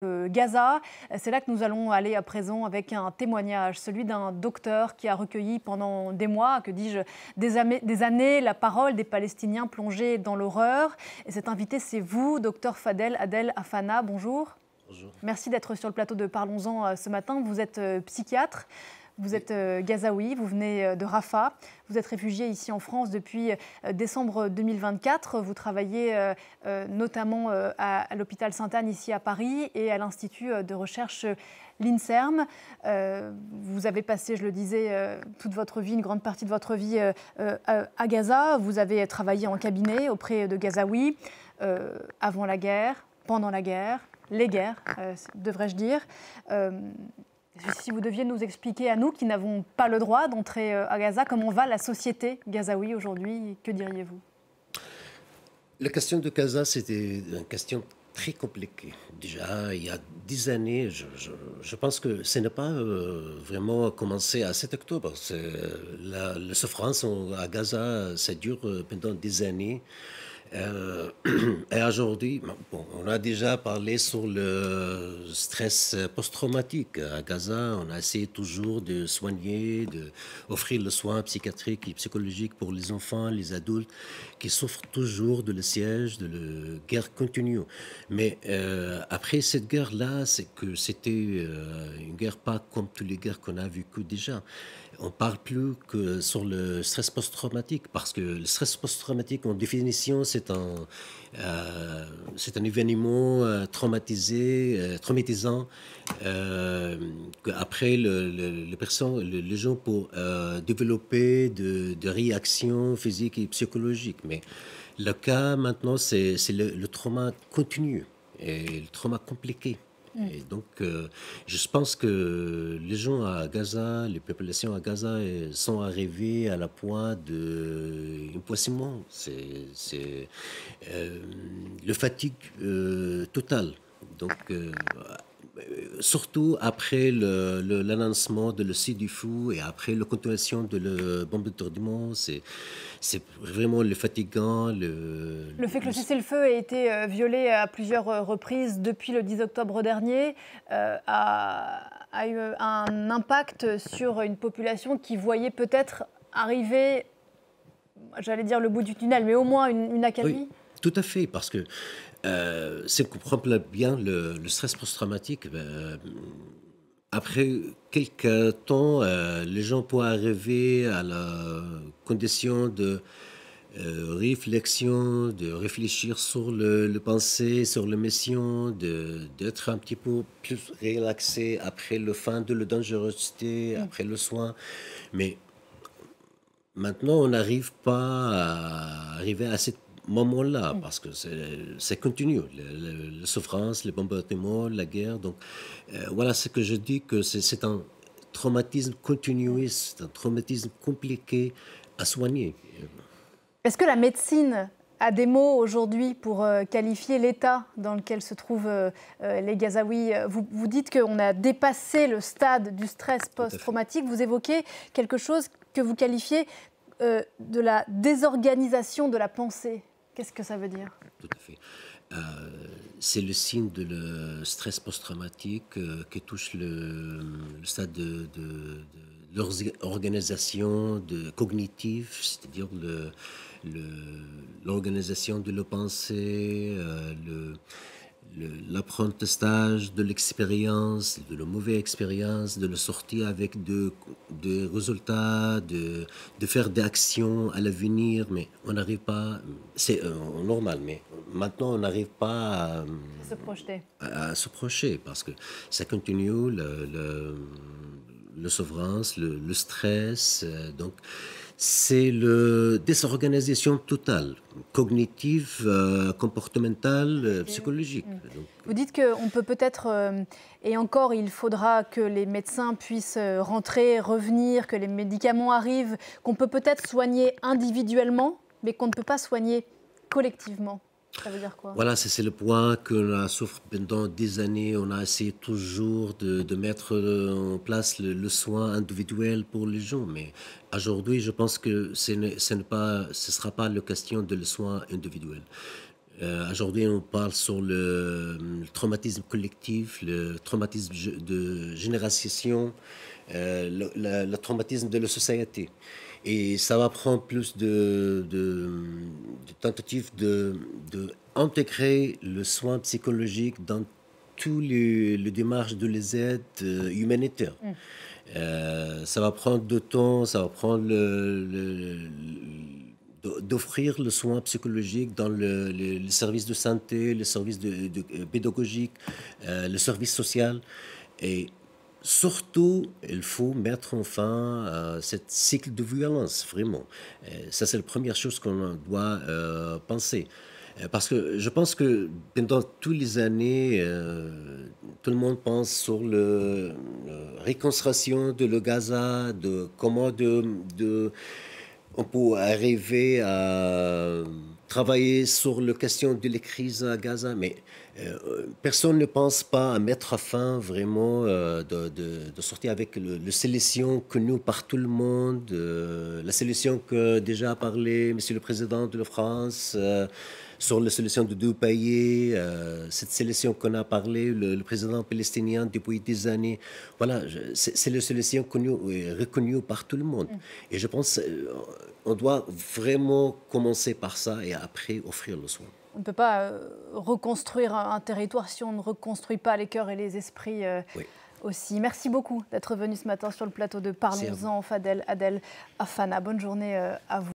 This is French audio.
Gaza. C'est là que nous allons aller à présent avec un témoignage, celui d'un docteur qui a recueilli pendant des mois, que dis-je, des années, la parole des Palestiniens plongés dans l'horreur. Et cet invité, c'est vous, docteur Fadel Adel Afana. Bonjour. Bonjour. Merci d'être sur le plateau de Parlons-en ce matin. Vous êtes psychiatre. Vous êtes gazaoui, vous venez de Rafah, vous êtes réfugié ici en France depuis décembre 2024. Vous travaillez notamment à l'hôpital Sainte-Anne ici à Paris et à l'Institut de recherche l'INSERM. Vous avez passé, je le disais, toute votre vie, une grande partie de votre vie à Gaza. Vous avez travaillé en cabinet auprès de Gazaouis avant la guerre, pendant la guerre, les guerres, devrais-je dire. Si vous deviez nous expliquer à nous qui n'avons pas le droit d'entrer à Gaza, comment va la société gazaoui aujourd'hui, que diriez-vous? La question de Gaza, c'était une question très compliquée. Déjà, il y a 10 années, je pense que ce n'est pas vraiment commencé à 7 octobre. La souffrance à Gaza, ça dure pendant des années. Et aujourd'hui, bon, on a déjà parlé sur le stress post-traumatique. À Gaza, on a essayé toujours de soigner, d'offrir le soin psychiatrique et psychologique pour les enfants, les adultes qui souffrent toujours de le siège, de la guerre continue. Mais après cette guerre-là, c'est que c'était une guerre pas comme toutes les guerres qu'on a vécues déjà. On parle plus que sur le stress post-traumatique parce que le stress post-traumatique, en définition, c'est un événement traumatisant qu'après les gens pour développer de réactions physiques et psychologiques. Mais le cas maintenant, c'est le trauma continu et le trauma compliqué. Et donc, je pense que les gens à Gaza, les populations à Gaza sont arrivées à la pointe d'un poissonnement. C'est le fatigue totale. Donc, surtout après l'annoncement de le site du fou et après la continuation de le bombardement, c'est vraiment le fatigant. Le fait que le cessez-le-feu ait été violé à plusieurs reprises depuis le 10 octobre dernier a eu un impact sur une population qui voyait peut-être arriver, j'allais dire le bout du tunnel, mais au moins une accalmie. Oui, tout à fait, parce que si on comprend bien le stress post-traumatique, après quelques temps, les gens peuvent arriver à la condition de réflexion, de réfléchir sur le pensée, sur la mission, d'être un petit peu plus relaxé après le fin de la dangerosité, après le soin. Mais maintenant, on n'arrive pas à arriver à ce moment-là parce que c'est continu, la souffrance, les bombardements, la guerre. Donc, voilà ce que je dis, que c'est un traumatisme continuiste, c'est un traumatisme compliqué à soigner. Est-ce que la médecine a des mots aujourd'hui pour qualifier l'état dans lequel se trouvent les Gazaouis? Vous dites qu'on a dépassé le stade du stress post-traumatique. Vous évoquez quelque chose que vous qualifiez de la désorganisation de la pensée. Qu'est-ce que ça veut dire? Tout à fait. C'est le signe de le stress post-traumatique qui touche le stade de l'organisation cognitive, c'est-à-dire l'organisation de la pensée, l'apprentissage de l'expérience, de la mauvaise expérience, de le sortir avec des résultats, de faire des actions à l'avenir, mais on n'arrive pas, c'est normal, mais maintenant on n'arrive pas Se projeter. à se projeter parce que ça continue, le souffrance, le stress, donc c'est la désorganisation totale, cognitive, comportementale, psychologique. Donc, vous dites qu'on peut peut-être, et encore il faudra que les médecins puissent rentrer, revenir, que les médicaments arrivent, qu'on peut peut-être soigner individuellement, mais qu'on ne peut pas soigner collectivement. Ça veut dire quoi? Voilà, c'est le point qu'on a souffert pendant des années. On a essayé toujours de mettre en place le soin individuel pour les gens. Mais aujourd'hui, je pense que ce ne sera pas la question de le soin individuel. Aujourd'hui, on parle sur le traumatisme collectif, le traumatisme de génération, le traumatisme de la société. Et ça va prendre plus de tentatives de intégrer le soin psychologique dans tous les démarches de les aides humanitaires. Ça va prendre du temps, ça va prendre d'offrir le soin psychologique dans le service de santé, le service pédagogique, le service social. Et surtout, il faut mettre fin à ce cycle de violence, vraiment. Ça, c'est la première chose qu'on doit penser. Parce que je pense que pendant toutes les années, tout le monde pense sur la reconstruction de le Gaza, de comment on peut arriver à travailler sur la question de la crise à Gaza, mais personne ne pense pas à mettre fin vraiment de sortir avec la solution connue par tout le monde, la solution que déjà a parlé Monsieur le Président de la France, sur la solution de deux pays, cette solution qu'on a parlé, le président palestinien depuis des années. Voilà, c'est la solution connue et reconnue par tout le monde. Et je pense on doit vraiment commencer par ça et après offrir le soin. On ne peut pas reconstruire un territoire si on ne reconstruit pas les cœurs et les esprits Oui. aussi. Merci beaucoup d'être venu ce matin sur le plateau de Parlons-en, Fadel Adel Afana. Bonne journée à vous.